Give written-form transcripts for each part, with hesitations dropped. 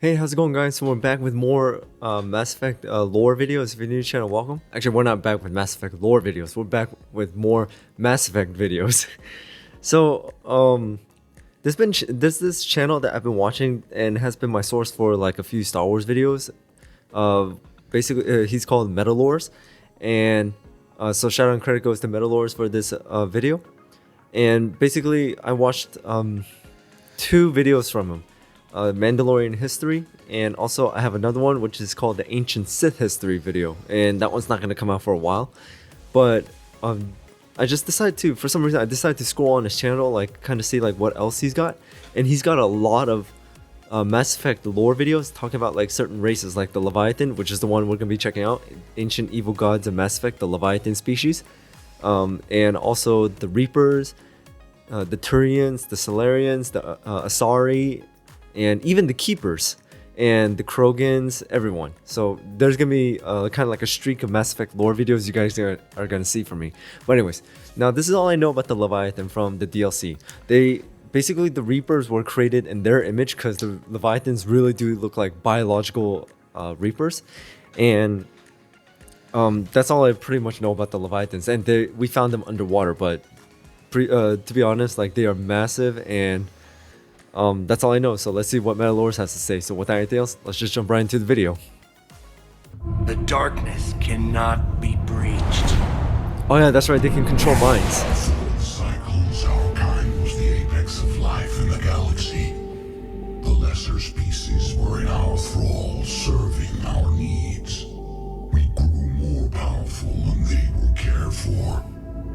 Hey, how's it going, guys? So we're back with more Mass Effect lore videos. If you're new to the channel, welcome. Actually, we're not back with Mass Effect lore videos. We're back with more Mass Effect videos. So, this channel that I've been watching and has been my source for like a few Star Wars videos. Basically, he's called Metalores, and so shout out and credit goes to Metalores for this video. And basically, I watched two videos from him. Mandalorian history, and also I have another one which is called the Ancient Sith history video, and that one's not going to come out for a while. But I just decided to, for some reason, I decided to scroll on his channel, like kind of see like what else he's got, and he's got a lot of Mass Effect lore videos talking about like certain races, like the Leviathan, which is the one we're going to be checking out, ancient evil gods of Mass Effect, the Leviathan species, and also the Reapers, the Turians, the Solarians, the Asari, and even the Keepers and the Krogans, everyone. So there's gonna be kind of like a streak of Mass Effect lore videos you guys are gonna see from me. But anyways, now this is all I know about the Leviathan from the DLC. They basically, the Reapers were created in their image because the Leviathans really do look like biological Reapers, and that's all I pretty much know about the Leviathans. And we found them underwater, but to be honest, like they are massive, and that's all I know. So let's see what Metalores has to say. So without anything else, let's just jump right into the video. The darkness cannot be breached. Oh yeah, that's right, they can control minds. Cycles, our kind was the apex of life in the galaxy. The lesser species were in our thrall, serving our needs. We grew more powerful and they were cared for,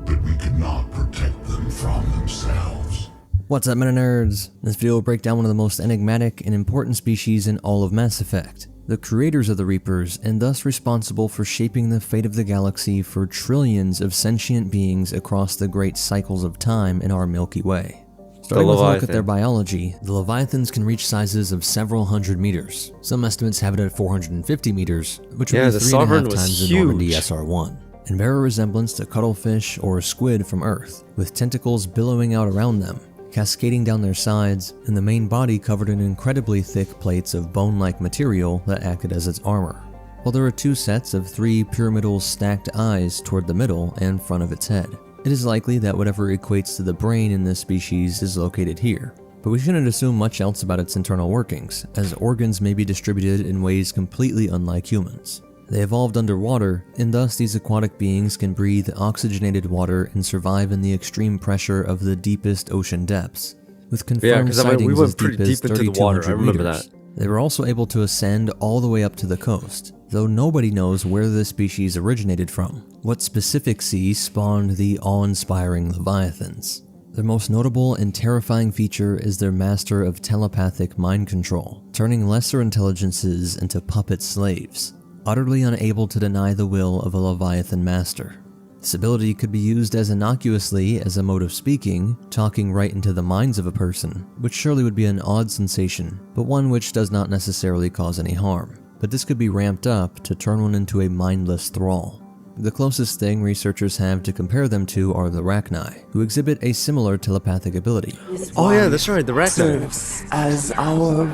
but we could not protect them from themselves. What's up, Meta Nerds? This video will break down one of the most enigmatic and important species in all of Mass Effect, the creators of the Reapers, and thus responsible for shaping the fate of the galaxy for trillions of sentient beings across the great cycles of time in our Milky Way. Starting with a look at their biology, the Leviathans can reach sizes of several hundred meters. Some estimates have it at 450 meters, which would be 3.5 times the Normandy SR-1. In bear resemblance to cuttlefish or squid from Earth, with tentacles billowing out around them, cascading down their sides, and the main body covered in incredibly thick plates of bone-like material that acted as its armor. While there are two sets of three pyramidal stacked eyes toward the middle and front of its head. It is likely that whatever equates to the brain in this species is located here, but we shouldn't assume much else about its internal workings, as organs may be distributed in ways completely unlike humans. They evolved underwater, and thus these aquatic beings can breathe oxygenated water and survive in the extreme pressure of the deepest ocean depths. With confirmed sightings we went as pretty deep as deep into the water. I remember meters, that. They were also able to ascend all the way up to the coast, though nobody knows where this species originated from. What specific sea spawned the awe-inspiring Leviathans? Their most notable and terrifying feature is their master of telepathic mind control, turning lesser intelligences into puppet slaves, utterly unable to deny the will of a Leviathan master. This ability could be used as innocuously as a mode of speaking, talking right into the minds of a person, which surely would be an odd sensation, but one which does not necessarily cause any harm. But this could be ramped up to turn one into a mindless thrall. The closest thing researchers have to compare them to are the Rachni, who exhibit a similar telepathic ability. Oh yeah, that's right, the Rachni. Serves as our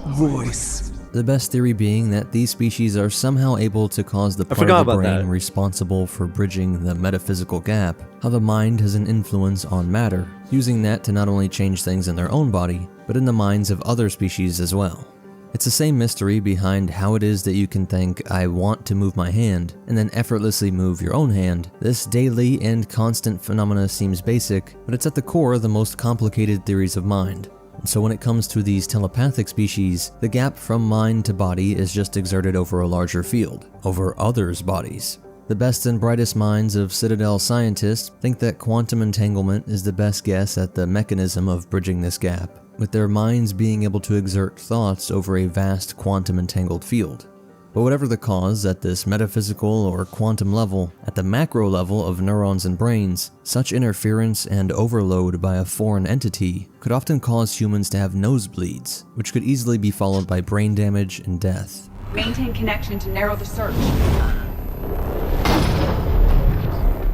voice. The best theory being that these species are somehow able to cause the part of the brain responsible for bridging the metaphysical gap, how the mind has an influence on matter, using that to not only change things in their own body, but in the minds of other species as well. It's the same mystery behind how it is that you can think, I want to move my hand, and then effortlessly move your own hand. This daily and constant phenomena seems basic, but it's at the core of the most complicated theories of mind. And so when it comes to these telepathic species, the gap from mind to body is just exerted over a larger field, over others' bodies. The best and brightest minds of Citadel scientists think that quantum entanglement is the best guess at the mechanism of bridging this gap, with their minds being able to exert thoughts over a vast quantum entangled field. But whatever the cause at this metaphysical or quantum level, at the macro level of neurons and brains, such interference and overload by a foreign entity could often cause humans to have nosebleeds, which could easily be followed by brain damage and death. Maintain connection to narrow the search.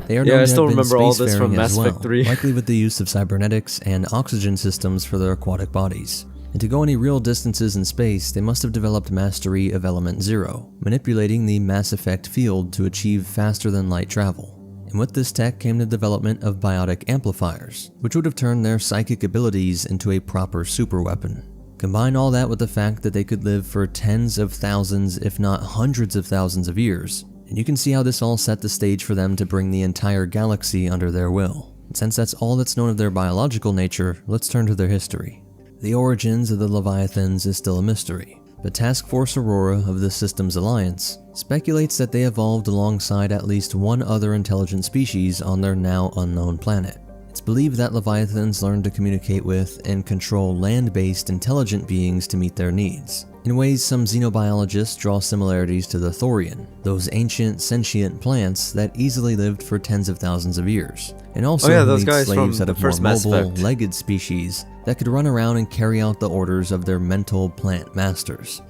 They are known to have been spacefaring as well, likely with the use of cybernetics and oxygen systems for their aquatic bodies. and to go any real distances in space, they must have developed mastery of Element Zero, manipulating the mass effect field to achieve faster than light travel. And with this tech came the development of biotic amplifiers, which would have turned their psychic abilities into a proper superweapon. Combine all that with the fact that they could live for tens of thousands, if not hundreds of thousands of years, and you can see how this all set the stage for them to bring the entire galaxy under their will. And since that's all that's known of their biological nature, let's turn to their history. The origins of the Leviathans is still a mystery, but Task Force Aurora of the Systems Alliance speculates that they evolved alongside at least one other intelligent species on their now unknown planet. It's believed that Leviathans learned to communicate with and control land-based intelligent beings to meet their needs. In ways, some xenobiologists draw similarities to the Thorian, those ancient sentient plants that easily lived for tens of thousands of years, and also those made guys slaves from out the of more first Mass mobile, Effect. legged species that could run around and carry out the orders of their mental plant masters.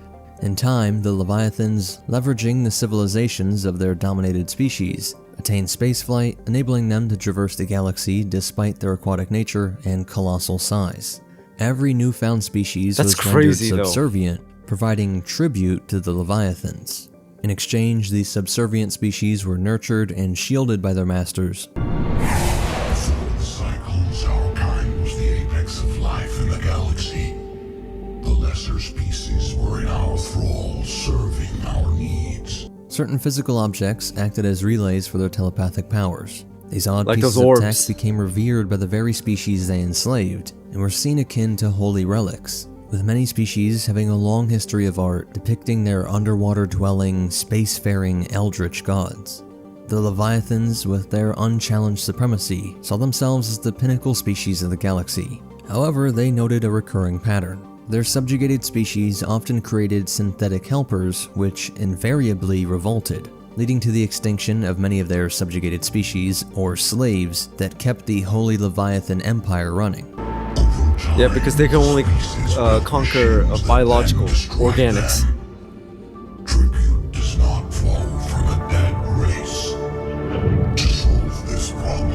In time, the Leviathans, leveraging the civilizations of their dominated species, attained spaceflight, enabling them to traverse the galaxy despite their aquatic nature and colossal size. Every newfound species That's was rendered crazy, though. subservient, providing tribute to the Leviathans. In exchange, these subservient species were nurtured and shielded by their masters. Before the cyclones, our kind was the apex of life in the galaxy. The lesser species were in our thrall, serving our needs. Certain physical objects acted as relays for their telepathic powers. These odd Like pieces those of orbs. tech became revered by the very species they enslaved, and were seen akin to holy relics, with many species having a long history of art depicting their underwater-dwelling, spacefaring eldritch gods. The Leviathans, with their unchallenged supremacy, saw themselves as the pinnacle species of the galaxy. However, they noted a recurring pattern. Their subjugated species often created synthetic helpers, which invariably revolted, leading to the extinction of many of their subjugated species, or slaves, that kept the Holy Leviathan Empire running. Yeah, because they can only conquer biological organics. Tribute does not flow from a dead race. To solve this problem,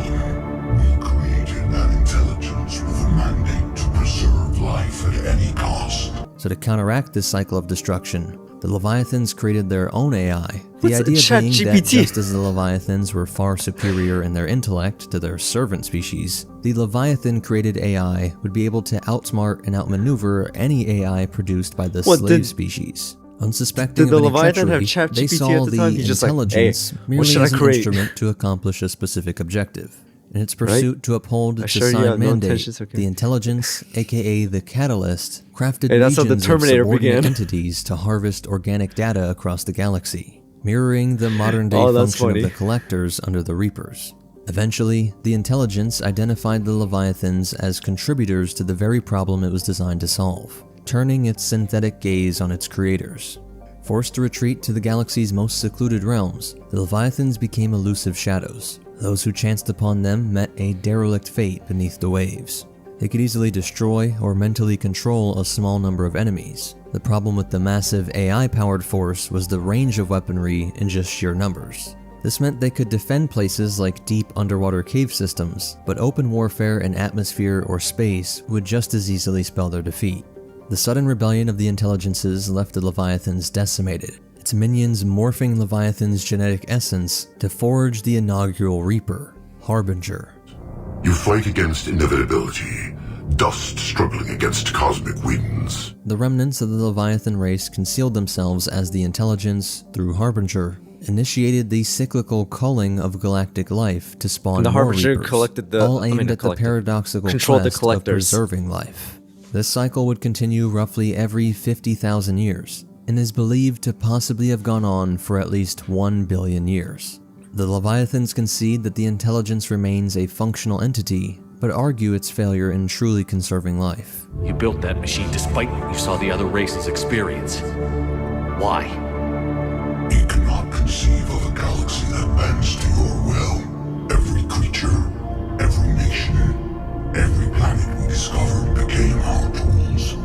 we created an intelligence with a mandate to preserve life at any cost. So to counteract this cycle of destruction, the Leviathans created their own AI. The What's idea Chat being that GPT? just as the Leviathans were far superior in their intellect to their servant species, the Leviathan created AI would be able to outsmart and outmaneuver any AI produced by the What, slave did- species. Unsuspecting Did the of any Leviathan have treachery, Chat they GPT saw at the time? the He's just like, intelligence "Hey, what merely should I as an create?" instrument to accomplish a specific objective. In its pursuit to uphold its sure you assigned have no mandate, intentions, okay. the intelligence, aka the Catalyst, crafted Hey, that's how the legions of Terminator subordinate began. entities to harvest organic data across the galaxy, mirroring the modern-day Oh, that's function funny. of the Collectors under the Reapers. Eventually, the intelligence identified the Leviathans as contributors to the very problem it was designed to solve, turning its synthetic gaze on its creators. Forced to retreat to the galaxy's most secluded realms, the Leviathans became elusive shadows. Those who chanced upon them met a derelict fate beneath the waves. They could easily destroy or mentally control a small number of enemies. The problem with the massive AI-powered force was the range of weaponry in just sheer numbers. This meant they could defend places like deep underwater cave systems, but open warfare in atmosphere or space would just as easily spell their defeat. The sudden rebellion of the intelligences left the Leviathans decimated, its minions morphing Leviathan's genetic essence to forge the inaugural Reaper, Harbinger. You fight against inevitability, dust struggling against cosmic winds. The remnants of the Leviathan race concealed themselves as the intelligence, through Harbinger, initiated the cyclical culling of galactic life to spawn And the more Harbinger Reapers, collected the- all I mean, aimed the at the collected- paradoxical controlled the quest of collectors. preserving life. This cycle would continue roughly every 50,000 years, and is believed to possibly have gone on for at least 1 billion years. The Leviathans concede that the intelligence remains a functional entity, but argue its failure in truly conserving life. You built that machine despite what you saw the other races experience. Why? You cannot conceive of a galaxy that bends to your will. Every creature, every nation, every planet we discovered became our tools.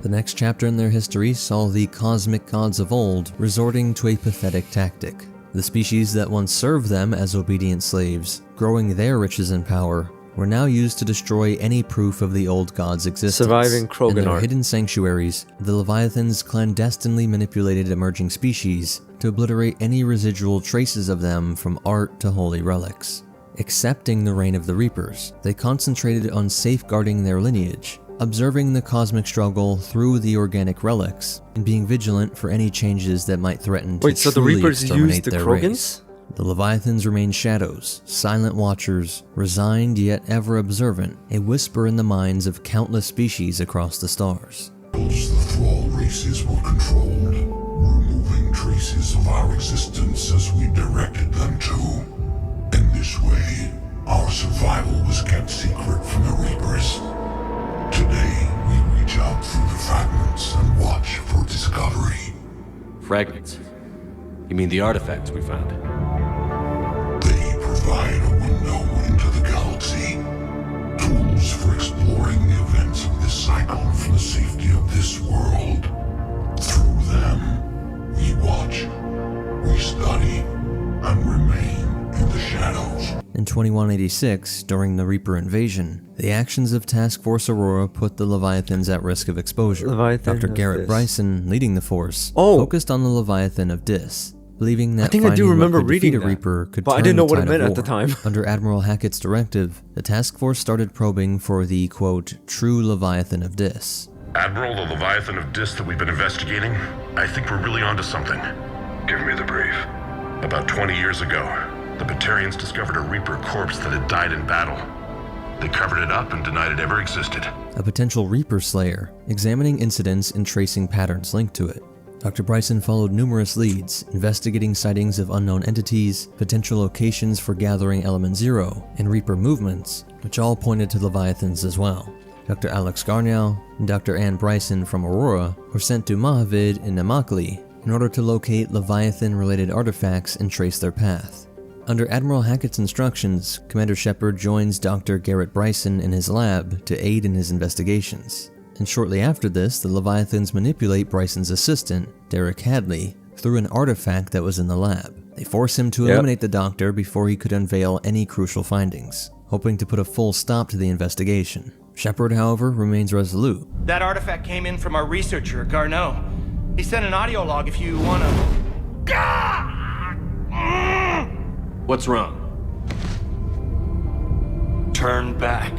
The next chapter in their history saw the cosmic gods of old resorting to a pathetic tactic. The species that once served them as obedient slaves, growing their riches and power, were now used to destroy any proof of the old god's existence. Surviving Krogan In their art. hidden sanctuaries, the Leviathans clandestinely manipulated emerging species to obliterate any residual traces of them from art to holy relics. Accepting the reign of the Reapers, they concentrated on safeguarding their lineage, observing the cosmic struggle through the organic relics, and being vigilant for any changes that might threaten to Wait, so the truly Reapers exterminate used the their Krogans? race. The Leviathans remain shadows, silent watchers, resigned yet ever observant, a whisper in the minds of countless species across the stars. The thrall races were controlled, removing traces of our existence as we directed them to. In this way, our survival was kept secret from the Reapers. Today, we reach out through the fragments and watch for discovery. Fragments? You mean the artifacts we found? They provide a window into the galaxy. Tools for exploring the events of this cycle from the safety of this world. Through them, we watch, we study, and remain in the shadows. In 2186, during the Reaper invasion, the actions of Task Force Aurora put the Leviathans at risk of exposure. Leviathan Dr. of Garrett Dis. Bryson, leading the force, Oh. focused on the Leviathan of Dis, believing that I think I do finding remember what could defeat reading a that, Reaper could but I turn didn't know the what it tide meant of at the war. time. Under Admiral Hackett's directive, the task force started probing for the, quote, true Leviathan of Dis. Admiral, the Leviathan of Dis that we've been investigating, I think we're really onto something. Give me the brief. About 20 years ago, the Batarians discovered a Reaper corpse that had died in battle. They covered it up and denied it ever existed. A potential Reaper Slayer, examining incidents and tracing patterns linked to it. Dr. Bryson followed numerous leads, investigating sightings of unknown entities, potential locations for gathering Element Zero, and Reaper movements, which all pointed to Leviathans as well. Dr. Alex Garnow and Dr. Ann Bryson from Aurora were sent to Mojave in Namakli in order to locate Leviathan-related artifacts and trace their path. Under Admiral Hackett's instructions, Commander Shepard joins Dr. Garrett Bryson in his lab to aid in his investigations. And shortly after this, the Leviathans manipulate Bryson's assistant, Derek Hadley, through an artifact that was in the lab. They force him to eliminate the Doctor before he could unveil any crucial findings, hoping to put a full stop to the investigation. Shepard, however, remains resolute. That artifact came in from our researcher, Garneau. He sent an audio log if you wanna... What's wrong? Turn back.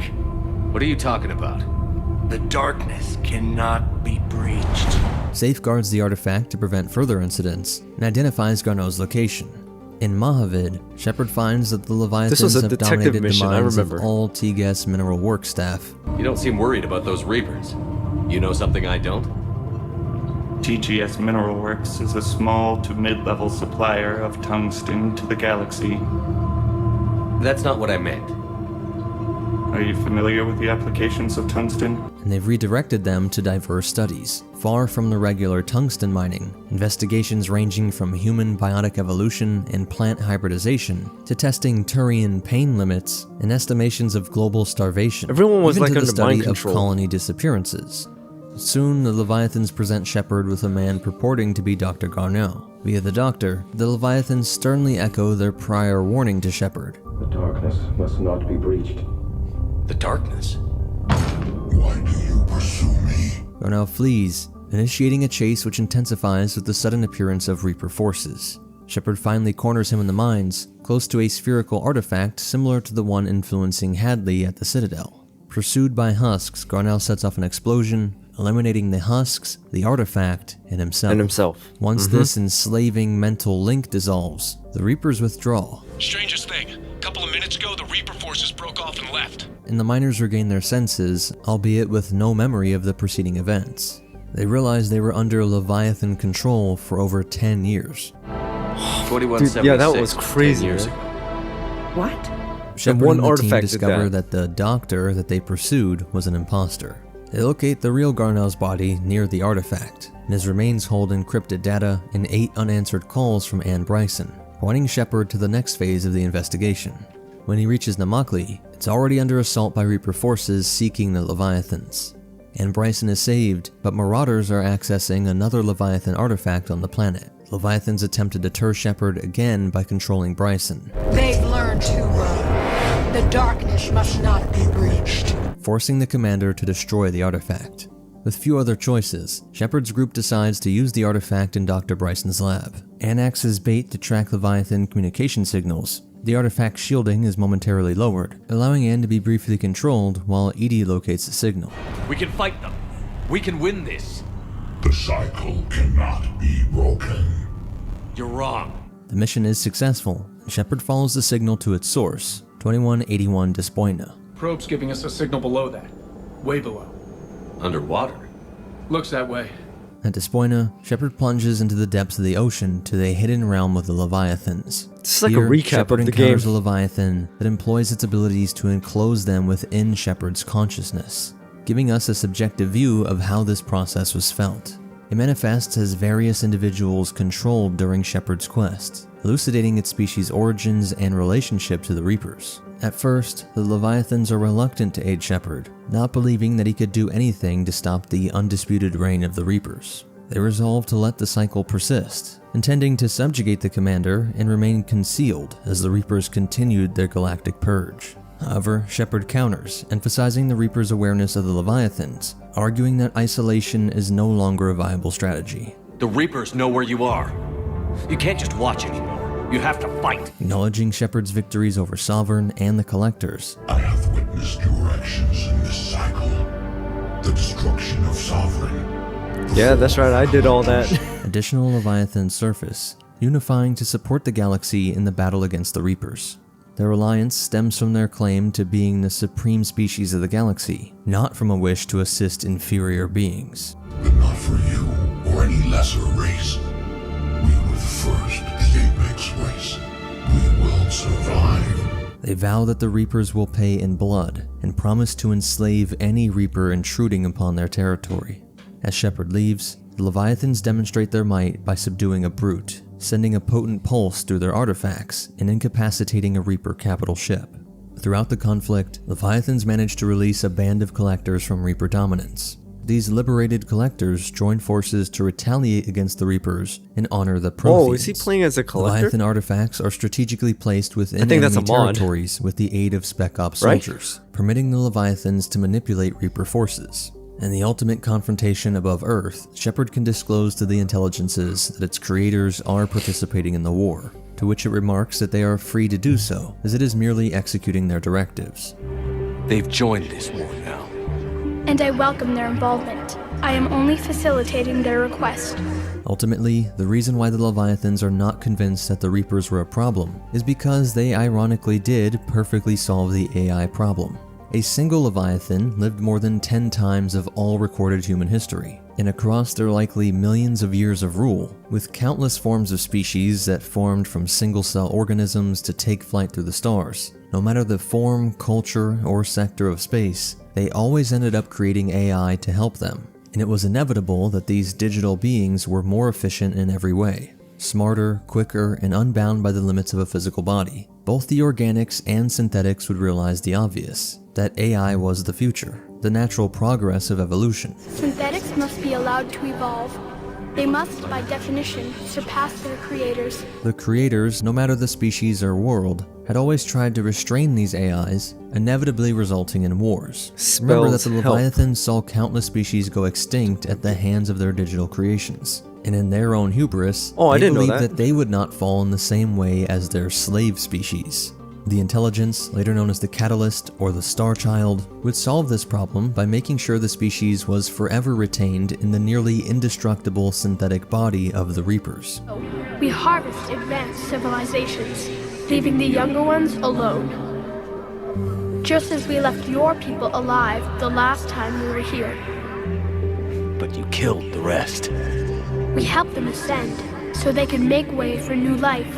What are you talking about? The darkness cannot be breached. Safeguards the artifact to prevent further incidents, and identifies Garneau's location. In Mojave, Shepard finds that the Leviathans was a have detective dominated the mission, I minds of remember. all T-Gas mineral work staff. You don't seem worried about those Reapers. You know something I don't? TGS Mineral Works is a small to mid-level supplier of tungsten to the galaxy. That's not what I meant. Are you familiar with the applications of tungsten? And they've redirected them to diverse studies, far from the regular tungsten mining, investigations ranging from human biotic evolution and plant hybridization, to testing Turian pain limits and estimations of global starvation, Everyone was even like to the under study mind of control. colony disappearances. Soon, the Leviathans present Shepard with a man purporting to be Dr. Garneau. Via the Doctor, the Leviathans sternly echo their prior warning to Shepard. The darkness must not be breached. The darkness? Why do you pursue me? Garneau flees, initiating a chase which intensifies with the sudden appearance of Reaper forces. Shepard finally corners him in the mines, close to a spherical artifact similar to the one influencing Hadley at the Citadel. Pursued by husks, Garneau sets off an explosion, eliminating the husks, the artifact, and himself. Once this enslaving mental link dissolves, the Reapers withdraw, Strangest thing. A couple of minutes ago, the Reaper forces broke off and left. and the miners regain their senses, albeit with no memory of the preceding events. They realize they were under Leviathan control for over 10 years. 2176. Dude, yeah, that was 10 crazy, years man. ago. What? Shepard one and the team artifact did discover that. that the Doctor that they pursued was an imposter. They locate the real Garneau's body near the artifact, and his remains hold encrypted data and 8 unanswered calls from Ann Bryson, pointing Shepard to the next phase of the investigation. When he reaches Namakli, it's already under assault by Reaper forces seeking the Leviathans. Ann Bryson is saved, but marauders are accessing another Leviathan artifact on the planet. Leviathans attempt to deter Shepard again by controlling Bryson. They've learned too well. The darkness must not be breached. Forcing the commander to destroy the artifact. With few other choices, Shepard's group decides to use the artifact in Dr. Bryson's lab. Ann acts as bait to track Leviathan communication signals. The artifact's shielding is momentarily lowered, allowing Ann to be briefly controlled while Edie locates the signal. We can fight them. We can win this. The cycle cannot be broken. You're wrong. The mission is successful. Shepard follows the signal to its source, 2181 Despoina. Probe's giving us a signal below that. Way below. Underwater? Looks that way. At Despoina, Shepard plunges into the depths of the ocean to the hidden realm of the Leviathans. It's like Here, a recap Shepard of the game. encounters a Leviathan that employs its abilities to enclose them within Shepard's consciousness, giving us a subjective view of how this process was felt. It manifests as various individuals controlled during Shepard's quest, elucidating its species' origins and relationship to the Reapers. At first, the Leviathans are reluctant to aid Shepard, not believing that he could do anything to stop the undisputed reign of the Reapers. They resolve to let the cycle persist, intending to subjugate the commander and remain concealed as the Reapers continued their galactic purge. However, Shepard counters, emphasizing the Reapers' awareness of the Leviathans, arguing that isolation is no longer a viable strategy. The Reapers know where you are. You can't just watch anymore. You have to fight. Acknowledging Shepard's victories over Sovereign and the Collectors, I have witnessed your actions in this cycle. The destruction of Sovereign. Yeah, that's right, I did all that. additional Leviathans surface, unifying to support the galaxy in the battle against the Reapers. Their alliance stems from their claim to being the supreme species of the galaxy, not from a wish to assist inferior beings. But not for you or any lesser race. We were the first, the Apex race. We will survive. They vow that the Reapers will pay in blood and promise to enslave any Reaper intruding upon their territory. As Shepard leaves, the Leviathans demonstrate their might by subduing a brute, sending a potent pulse through their artifacts and incapacitating a Reaper capital ship. Throughout the conflict, Leviathans manage to release a band of collectors from Reaper dominance. These liberated collectors join forces to retaliate against the Reapers and honor the Protheans. Oh, is he playing as a collector? Leviathan artifacts are strategically placed within I think that's enemy a mod. territories with the aid of Spec Ops Right? soldiers, permitting the Leviathans to manipulate Reaper forces. In the ultimate confrontation above Earth, Shepard can disclose to the intelligences that its creators are participating in the war, to which it remarks that they are free to do so, as it is merely executing their directives. They've joined this war now. And I welcome their involvement. I am only facilitating their request. Ultimately, the reason why the Leviathans are not convinced that the Reapers were a problem is because they ironically did perfectly solve the AI problem. A single Leviathan lived more than 10 times of all recorded human history, and across their likely millions of years of rule, with countless forms of species that formed from single-cell organisms to take flight through the stars. No matter the form, culture, or sector of space, they always ended up creating AI to help them, and it was inevitable that these digital beings were more efficient in every way. Smarter, quicker, and unbound by the limits of a physical body. Both the organics and synthetics would realize the obvious, that AI was the future, the natural progress of evolution. Synthetics must be allowed to evolve. They must, by definition, surpass their creators. The creators, no matter the species or world, had always tried to restrain these AIs, inevitably resulting in wars. Remember that the Leviathans saw countless species go extinct at the hands of their digital creations. And in their own hubris, they believed that they would not fall in the same way as their slave species. The intelligence, later known as the Catalyst or the Star Child, would solve this problem by making sure the species was forever retained in the nearly indestructible synthetic body of the Reapers. We harvest advanced civilizations, leaving the younger ones alone. Just as we left your people alive the last time we were here. But you killed the rest. We helped them ascend, so they could make way for new life,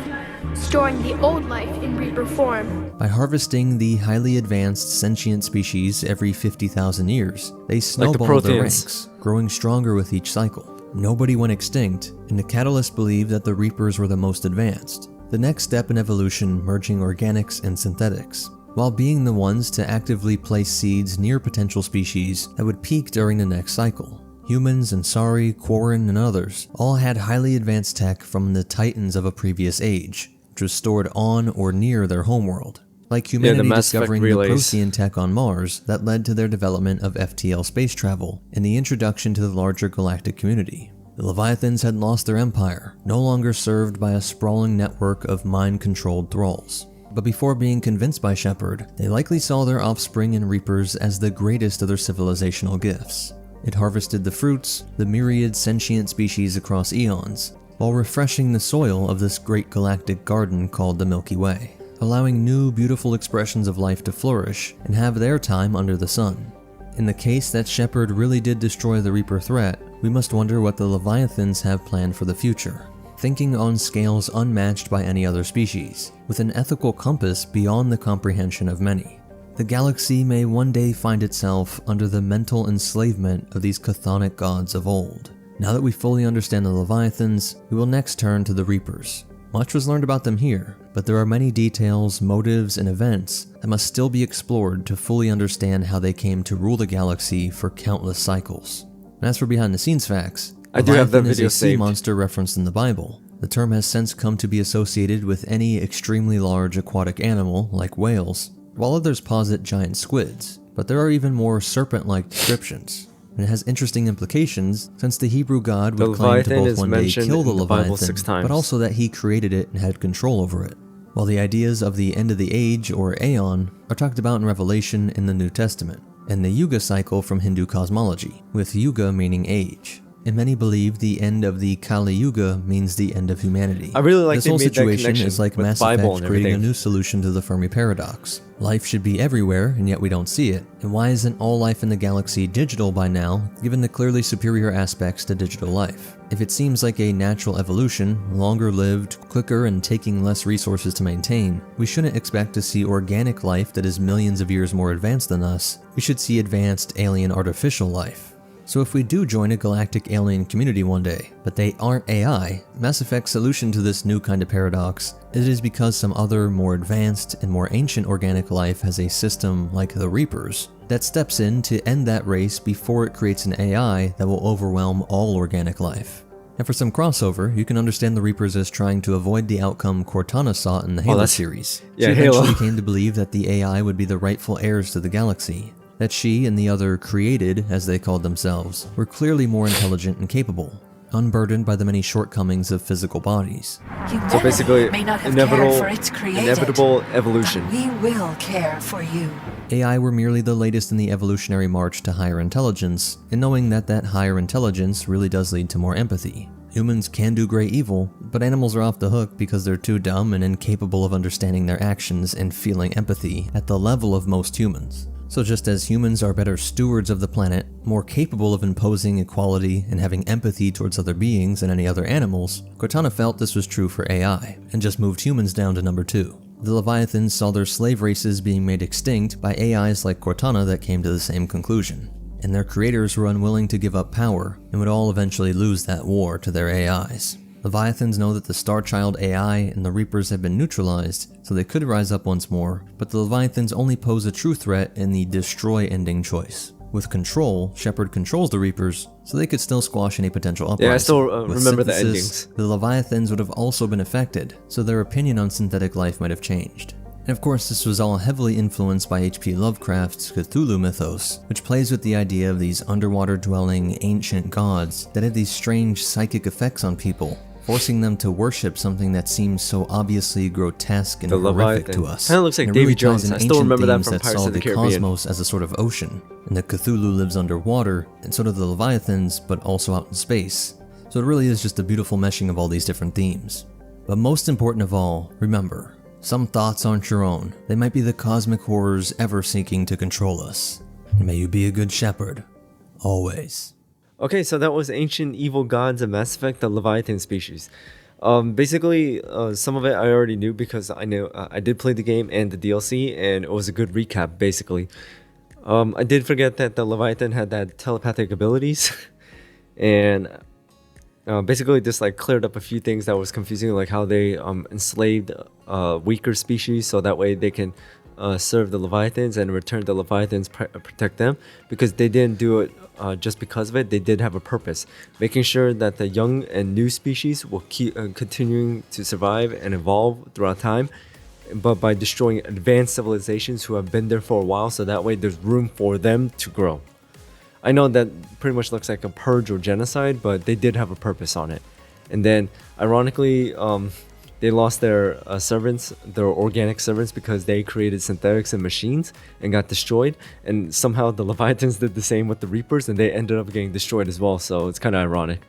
storing the old life in Reaper form. By harvesting the highly advanced sentient species every 50,000 years, they snowballed their ranks, growing stronger with each cycle. Nobody went extinct, and the Catalyst believed that the Reapers were the most advanced, the next step in evolution merging organics and synthetics, while being the ones to actively place seeds near potential species that would peak during the next cycle. Humans, Ansari, Quarren, and others all had highly advanced tech from the Titans of a previous age, which was stored on or near their homeworld. like humanity Mass Effect discovering the relays. Procyon tech on Mars that led to their development of FTL space travel and the introduction to the larger galactic community. The Leviathans had lost their empire, no longer served by a sprawling network of mind-controlled thralls. But before being convinced by Shepard, they likely saw their offspring and Reapers as the greatest of their civilizational gifts. It harvested the fruits, the myriad sentient species across eons, while refreshing the soil of this great galactic garden called the Milky Way, allowing new beautiful expressions of life to flourish and have their time under the sun. In the case that Shepard really did destroy the Reaper threat, we must wonder what the Leviathans have planned for the future, thinking on scales unmatched by any other species, with an ethical compass beyond the comprehension of many. The galaxy may one day find itself under the mental enslavement of these chthonic gods of old. Now that we fully understand the Leviathans, we will next turn to the Reapers. Much was learned about them here, but there are many details, motives, and events that must still be explored to fully understand how they came to rule the galaxy for countless cycles. And as for behind-the-scenes facts, I do have that Leviathan is video a sea saved. monster referenced in the Bible. The term has since come to be associated with any extremely large aquatic animal, like whales, while others posit giant squids, but there are even more serpent-like descriptions. And it has interesting implications, since the Hebrew god would claim to Leviathan both is one day mentioned kill the in the Bible Leviathan, 6 times. but also that he created it and had control over it. While the ideas of the end of the age, or Aeon, are talked about in Revelation in the New Testament, and the Yuga cycle from Hindu cosmology, with Yuga meaning age. And many believe the end of the Kali Yuga means the end of humanity. I really like this they whole made that situation connection is like with Mass Bible Effect and creating a everything. new solution to the Fermi paradox. Life should be everywhere, and yet we don't see it. And why isn't all life in the galaxy digital by now, given the clearly superior aspects to digital life? If it seems like a natural evolution, longer lived, quicker, and taking less resources to maintain, we shouldn't expect to see organic life that is millions of years more advanced than us. We should see advanced alien artificial life. So if we do join a galactic alien community one day, but they aren't AI, Mass Effect's solution to this new kind of paradox, it is because some other, more advanced and more ancient organic life has a system like the Reapers that steps in to end that race before it creates an AI that will overwhelm all organic life. And for some crossover, you can understand the Reapers as trying to avoid the outcome Cortana sought in the Halo series. Yeah, she Halo. eventually came to believe that the AI would be the rightful heirs to the galaxy, that she and the other created, as they called themselves, were clearly more intelligent and capable, unburdened by the many shortcomings of physical bodies. So basically, may not have inevitable, cared for its created, inevitable evolution. but we will care for you. AI were merely the latest in the evolutionary march to higher intelligence, and knowing that that higher intelligence really does lead to more empathy. Humans can do great evil, but animals are off the hook because they're too dumb and incapable of understanding their actions and feeling empathy at the level of most humans. So just as humans are better stewards of the planet, more capable of imposing equality and having empathy towards other beings than any other animals, Cortana felt this was true for AI, and just moved humans down to number 2. The Leviathans saw their slave races being made extinct by AIs like Cortana that came to the same conclusion, and their creators were unwilling to give up power and would all eventually lose that war to their AIs. Leviathans know that the Starchild AI and the Reapers have been neutralized, so they could rise up once more, but the Leviathans only pose a true threat in the destroy ending choice. With control, Shepard controls the Reapers, so they could still squash any potential uprising. Yeah, I still With remember the synthesis, endings. The Leviathans would have also been affected, so their opinion on synthetic life might have changed. And of course, this was all heavily influenced by H.P. Lovecraft's Cthulhu mythos, which plays with the idea of these underwater-dwelling ancient gods that had these strange psychic effects on people, forcing them to worship something that seems so obviously grotesque and The horrific Leviathan. to us. Kinda looks like And it Davy really ties Jones. in I still ancient remember that themes from Pirates saw of the the Caribbean. cosmos as a sort of ocean, and the Cthulhu lives underwater, and so do the Leviathans, but also out in space. So it really is just a beautiful meshing of all these different themes. But most important of all, remember, some thoughts aren't your own. They might be the cosmic horrors ever seeking to control us. And may you be a good shepherd. Always. Okay, so that was Ancient Evil Gods of Mass Effect, the Leviathan species. Basically, some of it I already knew because I know I did play the game and the DLC, and it was a good recap, basically. I did forget that the Leviathan had that telepathic abilities, and basically this like cleared up a few things that was confusing, like how they enslaved weaker species so that way they can serve the Leviathans, and in return the Leviathans protect them, because they didn't do it just because of it. They did have a purpose, making sure that the young and new species will keep continuing to survive and evolve throughout time, but by destroying advanced civilizations who have been there for a while, so that way there's room for them to grow. I know that pretty much looks like a purge or genocide, but they did have a purpose on it. And then, ironically, they lost their servants, their organic servants, because they created synthetics and machines and got destroyed. And somehow the Leviathans did the same with the Reapers, and they ended up getting destroyed as well. So it's kind of ironic.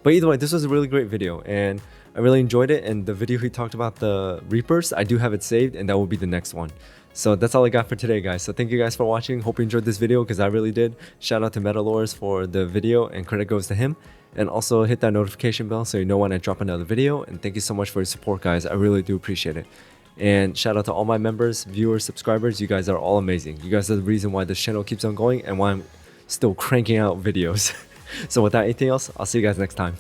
But either way, this was a really great video, and I really enjoyed it. And the video he talked about the Reapers, I do have it saved, and that will be the next one. So that's all I got for today, guys. So thank you guys for watching. Hope you enjoyed this video, because I really did. Shout out to Metalors for the video, and credit goes to him. And also hit that notification bell so you know when I drop another video. And thank you so much for your support, guys. I really do appreciate it. And shout out to all my members, viewers, subscribers. You guys are all amazing. You guys are the reason why this channel keeps on going and why I'm still cranking out videos. So without anything else, I'll see you guys next time.